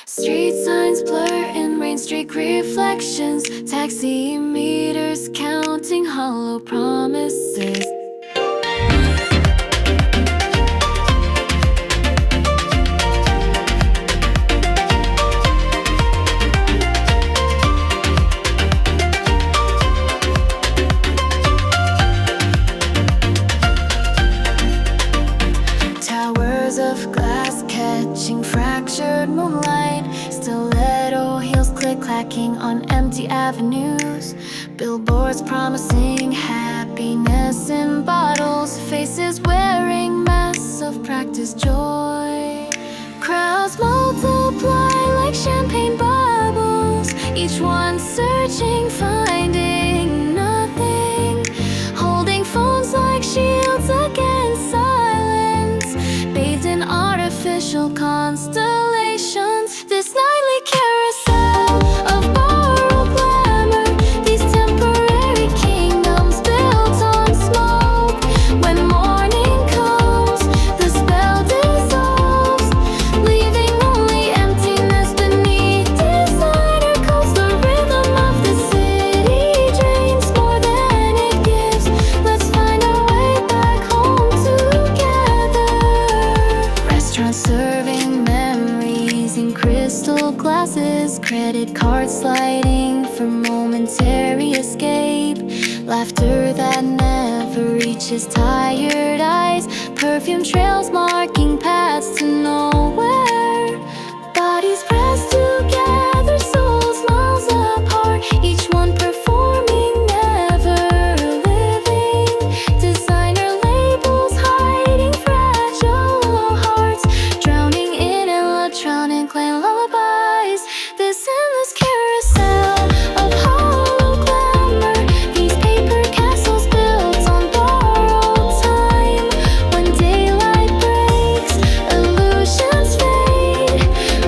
Street signs blur in rain streak reflections, taxi meters counting hollow promises. Towers of glass catching fractured moonlight, stiletto heels click-clacking on empty avenues. Billboards promising happiness in bottles, faces wearing masks of practiced joy. Crowds multiply like champagne bubbles, each one searching, finding nothing, holding phones like shields against silence, bathed in artificial constellations. This nightly carousel of borrowed glamour, these temporary kingdoms built on smoke. When morning comes, the spell dissolves, leaving only emptiness beneath designer coats. The rhythm of the city drains more than it gives. Let's find our way back home together. Restaurants serving memories in crystal glasses, credit cards sliding for momentary escape. Laughter that never reaches tired eyes, perfume trails marking paths to nowhere. Bodies pressed together, souls miles apart, each one performing, never living. Designer labels hiding fragile hearts, drowning in electronic lane lullabies. This endless carousel of hollow glamour, these paper castles built on borrowed time. When daylight breaks, illusions fade,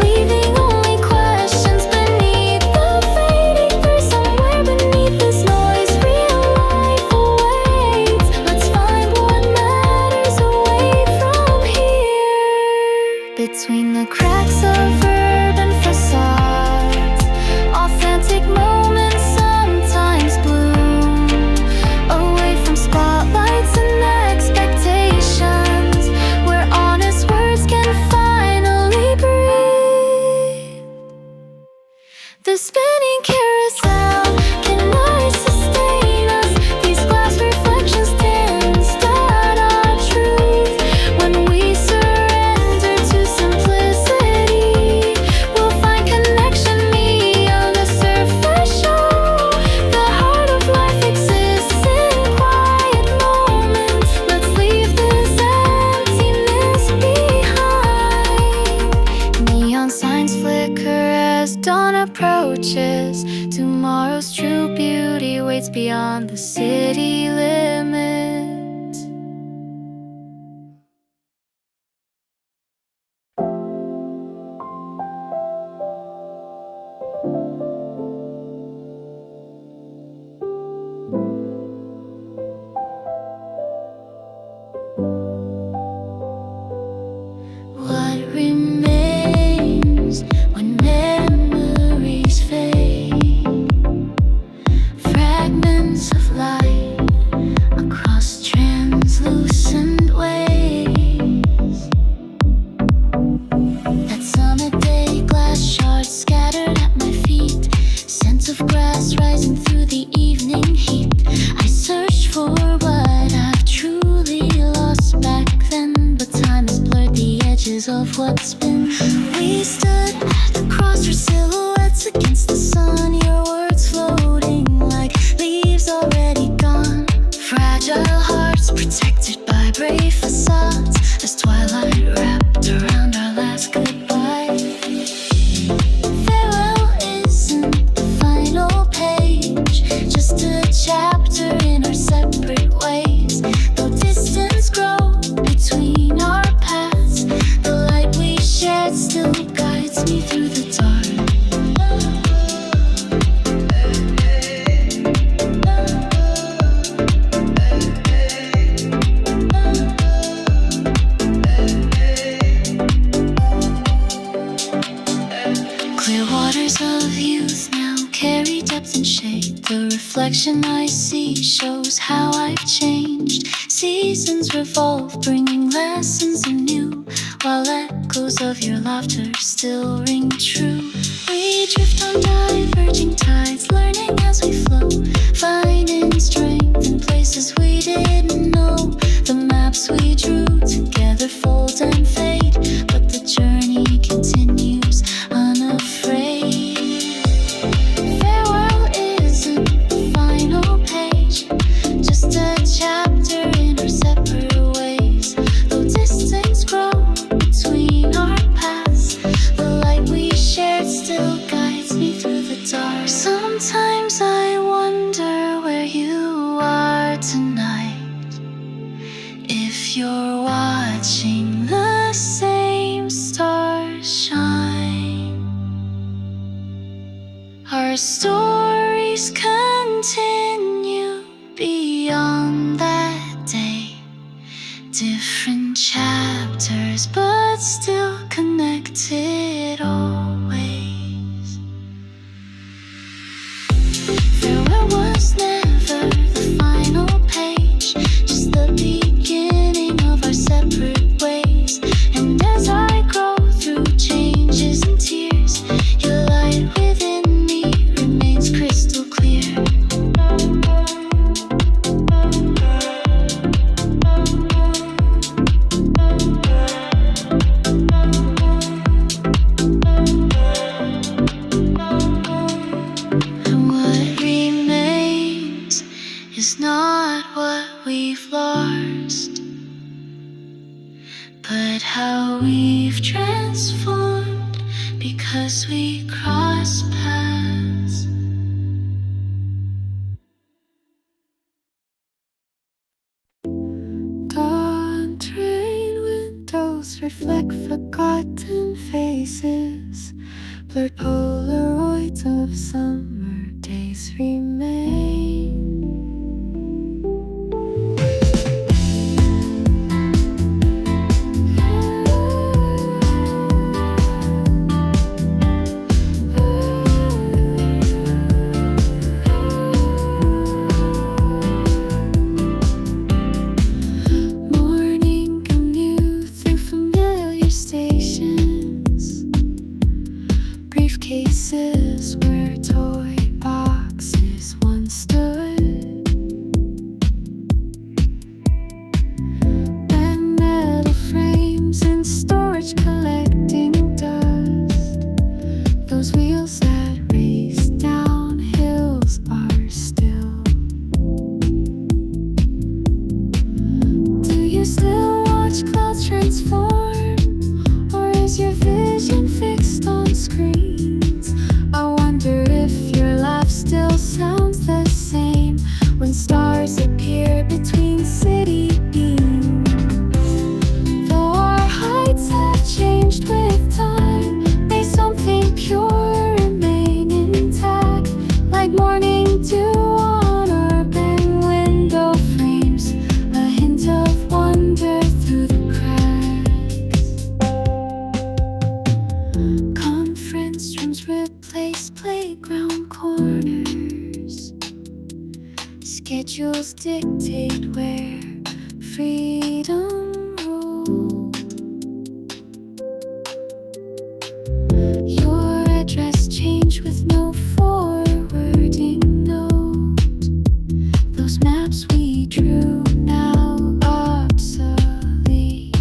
leaving only questions beneath the fading through. Somewhere beneath this noise, real life awaits. Let's find what matters away from here. Between the cracks of urban facades, authentic moments sometimes bloom. Away from spotlights and expectations, where honest words can finally breathe. The spinning carousel cannot sustain us. These glass reflections distort our truth. When we surrender to simplicity, we'll find connection beyond the surface show. The heart of life exists in quiet moments. Let's leave this emptiness behind. Neon signs flicker as dawn approaches. Tomorrow's true beauty waits beyond the city limits. What remains when memories fade? Fragments of light across translucent waves. That summer day, glass shards scattered at my feet, scent of grass rising through the evening heat. I searched for what I've truly lost back then, but time has blurred the edges of what's been. We stood at the crossroads, silhouettes against the sun, your words floating like leaves already gone. Fragile hearts protected by brave facades, as twilight wrapped around our last goodbye. Farewell isn't the final page, just a chapter in our separate ways. Though distance grows between our paths, the light we shared still guides Clear waters of youth now carry depth and shade. The reflection I see shows how I've changed. Seasons revolve, bringing lessons anew, while echoes of your laughter still ring true. We drift on diverging tides, learning as we flow, finding strength in places we didn't know. The maps we drew together fold and fade, but the journey continues unafraid. Farewell isn't the final page, just a chapter in our separate ways. Though distance grows between our paths, the light we shared still guides me through the dark. Sometimes I wonder where you are tonight, if you're watching the same stars shine. Our stories continue beyond that day, different chapters but still connected always. Farewell was never the final page, just the beginning of our separate ways. And as I grow through changes and tears, your light within me remains crystal clear. And what remains is not what we've lost, but how we've transformed because we cross paths. Dawn train windows reflect forgotten faces, blurred Polaroids of summer days remain. Morning commute through familiar stations, briefcases where toy boxes once stood, and metal frames in storage collecting dust. Those wheels that race down hills are still. Do you still watch clouds transform, or is your vision fixed on screens? I wonder if your laugh still sounds the same when stars appear between city beams. Though our heights have changed with time, may something pure remain intact, like morning dew on urban window frames, a hint of wonder through the cracks. Conference rooms replace playground corners, schedules dictate where freedom rules. Your address changed with no forwarding note. Those maps we drew now obsolete.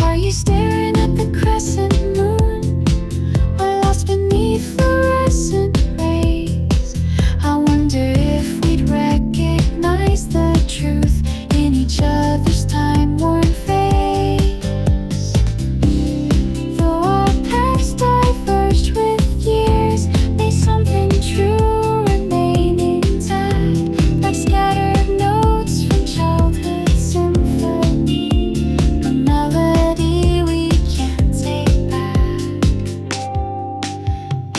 Are you staring at the crescent moon, or lost beneath fluorescent rays? I wonder if we'd recognize the truth in each other's time-worn face. Though our paths diverged with years, may something true remain intact, like scattered notes from childhood symphony, a melody we can't take back.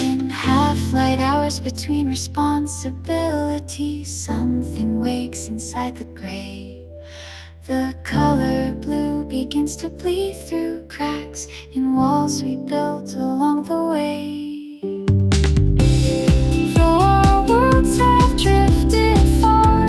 In half-light hours between responsibilities, something wakes inside the gray. The color blue begins to bleed through cracks. cracks in walls we built along the way. Though our worlds have drifted far,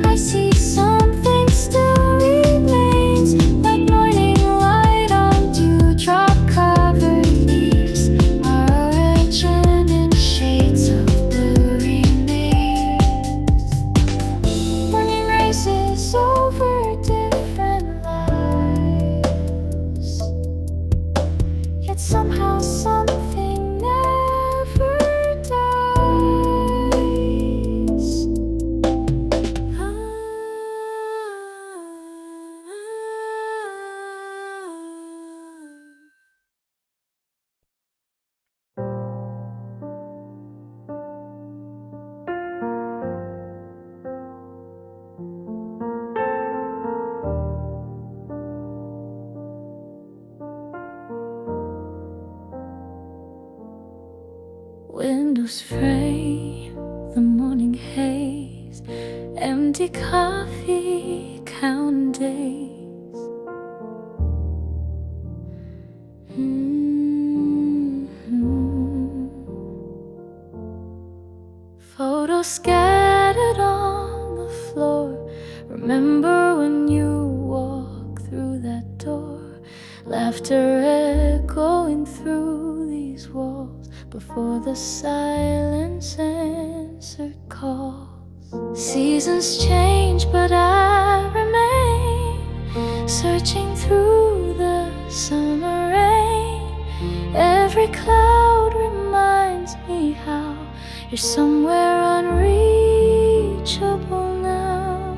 I see something still remains, like morning light on dewdrop-covered leaves. Our origin in shades of blue remains. Morning races over different lives, yet somehow something never dies. Windows frame the morning haze, empty coffee, counting days. Photos scattered on the floor. Remember when you walked through that door? Laughter echoing through these walls before the silence answered calls. Seasons change, but I remain, searching through the summer rain. Every cloud reminds me how you're somewhere unreachable now.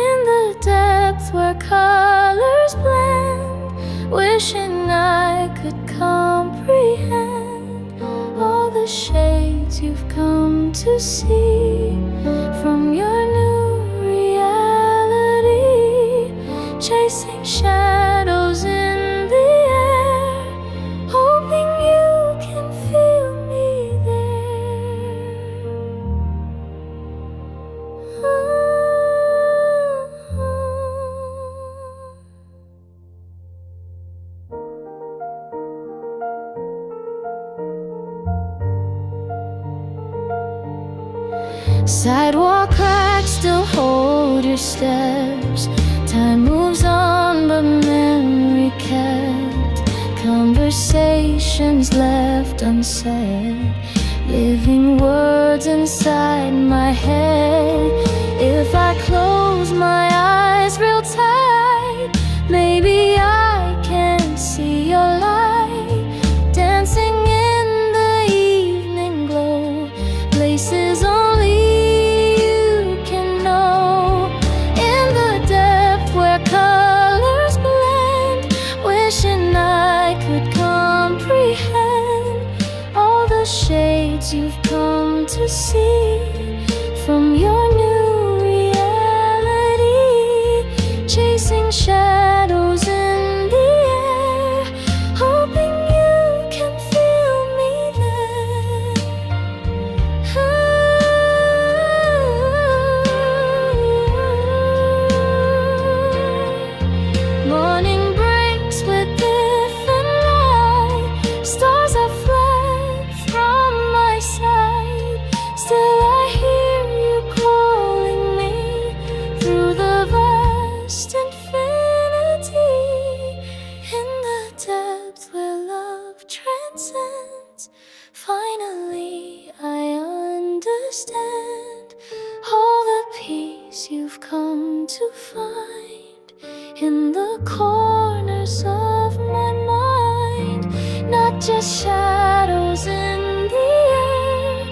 In the depth where colors blend, wishing I could comprehend all the shades you've come to see from your new reality. Chasing shadows in the air, hoping you can feel me there. Sidewalk cracks still hold your steps. Time moves on, but memory kept. Conversations left unsaid, living words inside my head. If I close my eyes real tight, maybe I can see your light dancing in the evening glow. Places only you can know. In the depth where colors blend, wishing I could comprehend all the shades you've come to see from your new reality. Chasing shadows in the air, hoping you can feel me there. Morning breaks with different light. Stars are fled from my sight. Still I hear you calling me through the vast infinity. In the depth where love transcends, finally I understand all the peace you've come to find in the corners of my mind. Not just shadows in the air,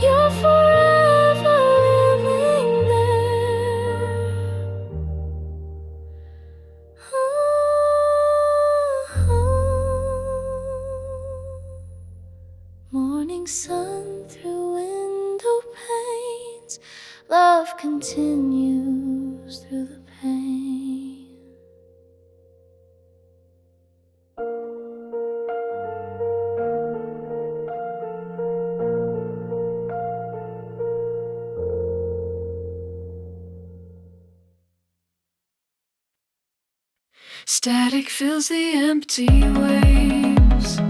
you're forever living there. Morning sun through window panes, love continues through the pain. Static fills the empty waves,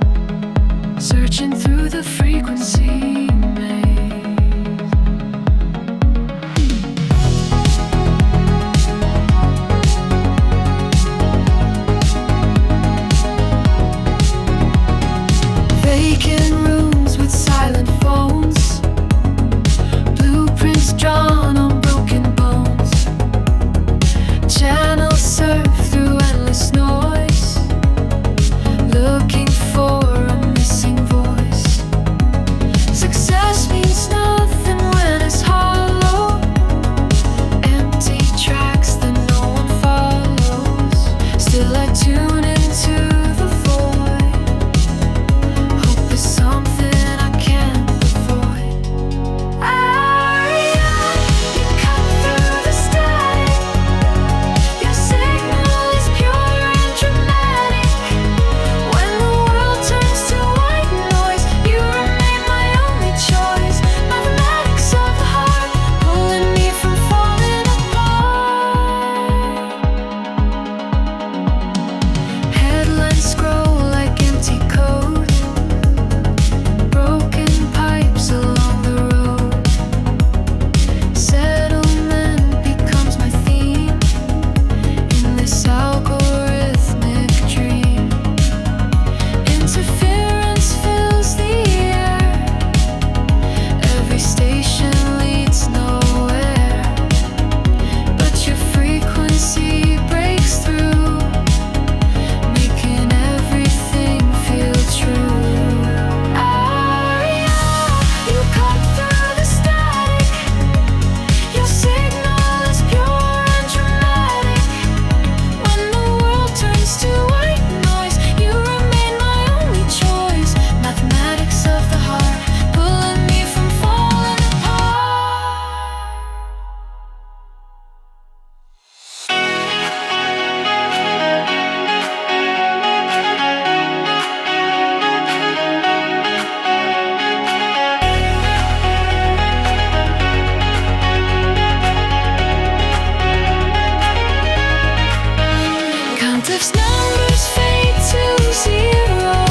searching through the frequency maze. Vacant rooms with silent phones, blueprints drawn on broken bones. Channels surf through endless noise, looking for a missing voice. Success means nothing when it's hollow, empty tracks that no one follows. Still I tune into the void. Hope is something I can't avoid. Aria, you cut through the static. Your signal is pure and dramatic. When the world turns to white noise, you remain my only choice. Mathematics of the heart, pulling me from falling apart. Headlines scroll like empty code, broken pipes along the road. Settlement becomes my theme in this algorithmic dream. Interference fills the air, every station leads nowhere. But your frequency breaks through, making everything feel true. Aria, you cut through the static. Your signal is pure and dramatic. When the world turns to white noise, you remain my only choice. Mathematics of the heart, pulling me from falling apart. Countless numbers fade to zero,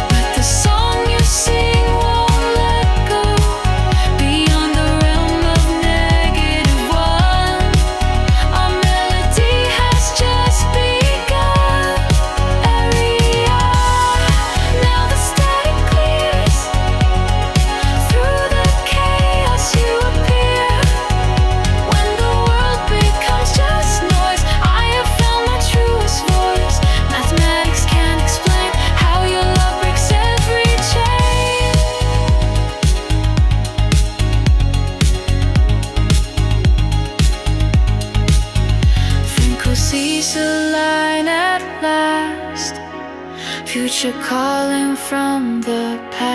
but the song you sing won't let go. Beyond the realm of -1, our melody has just begun. Area, now the static clears. Through the chaos you appear. When the world becomes just noise, I have found my truest voice. Mathematics can't explain how your love breaks every chain. Frequencies align at last, future calling from the past.